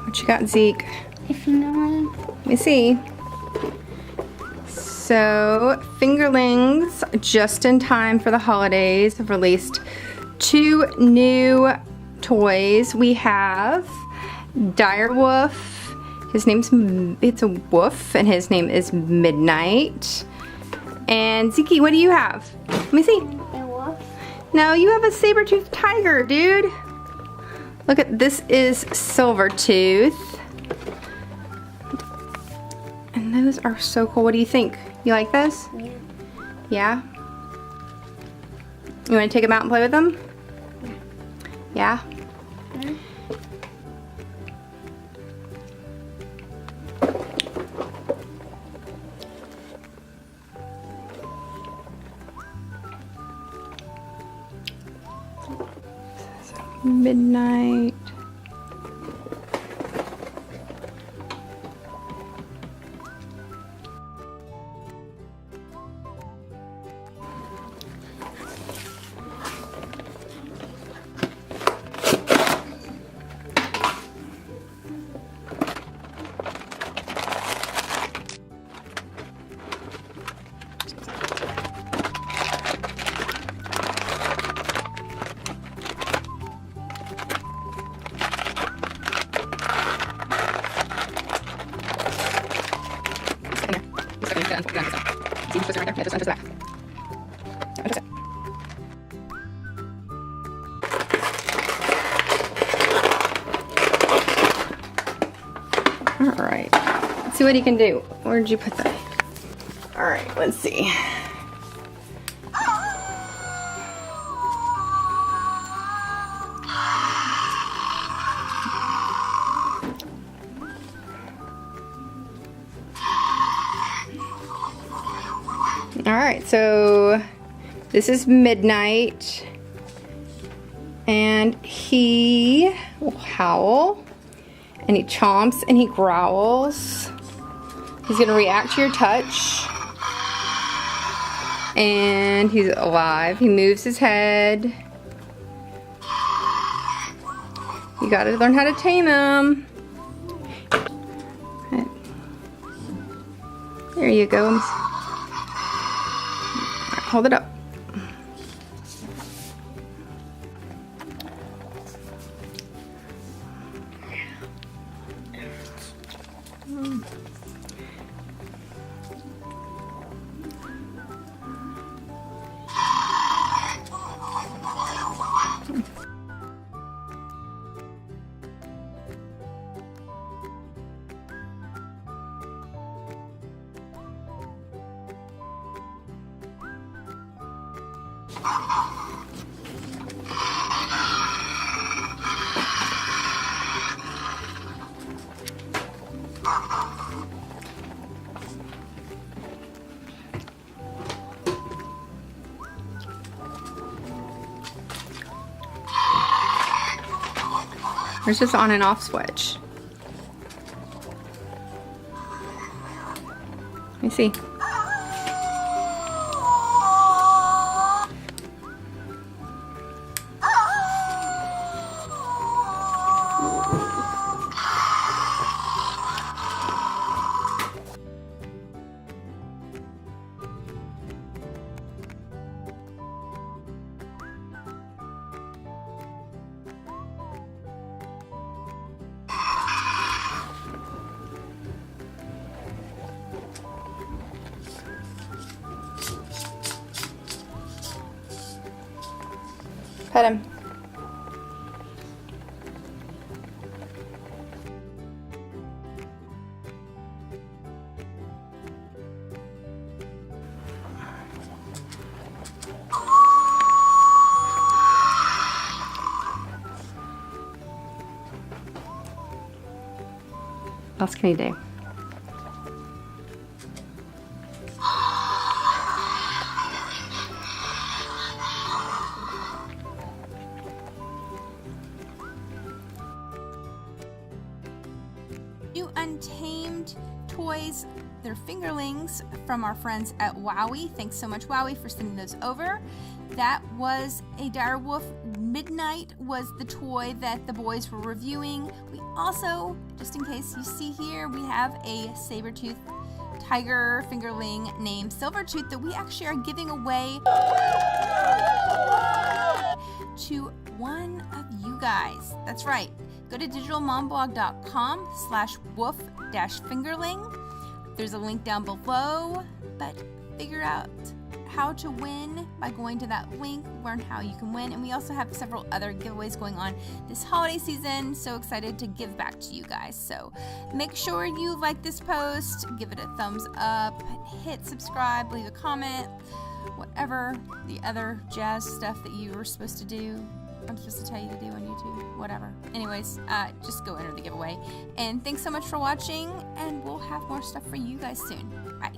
What you got, Zeke? If you know. Let me see. So, Fingerlings, just in time for the holidays, have released 2 new toys. We have Direwolf. His name's, it's a wolf, and his name is Midnight. And Zeke, what do you have? Let me see. A wolf. No, you have a Sabretooth Tiger, dude. Look at, this is Silvertooth. And those are so cool. What do you think? You like this? Yeah. Yeah? You want to take them out and play with them? Yeah? Yeah. Midnight. Alright, let's see what he can do. Where did you put that? Alright, let's see. Alright, so this is Midnight, and he will howl, and he chomps, and he growls. He's going to react to your touch, and he's alive. He moves his head. You got to learn how to tame him. There you go. Hold it up. There's just on and off switch. Let me see. Pet him. What else can he do? New Untamed toys. They're Fingerlings from our friends at Wowwee. Thanks so much, Wowwee, for sending those over. That was a Direwolf Midnight was the toy that the boys were reviewing. We also, just in case you see here, we have a Sabretooth Tiger Fingerling named Silvertooth that we actually are giving away to one of you guys. That's right. Go to digitalmomblog.com/wolf-fingerling. There's a link down below, but figure out how to win by going to that link, learn how you can win. And we also have several other giveaways going on this holiday season. So excited to give back to you guys. So make sure you like this post, give it a thumbs up, hit subscribe, leave a comment, whatever the other jazz stuff that you were supposed to do. I'm supposed to tell you to do on YouTube, whatever. Anyways, just go enter the giveaway. And thanks so much for watching, and we'll have more stuff for you guys soon. Bye.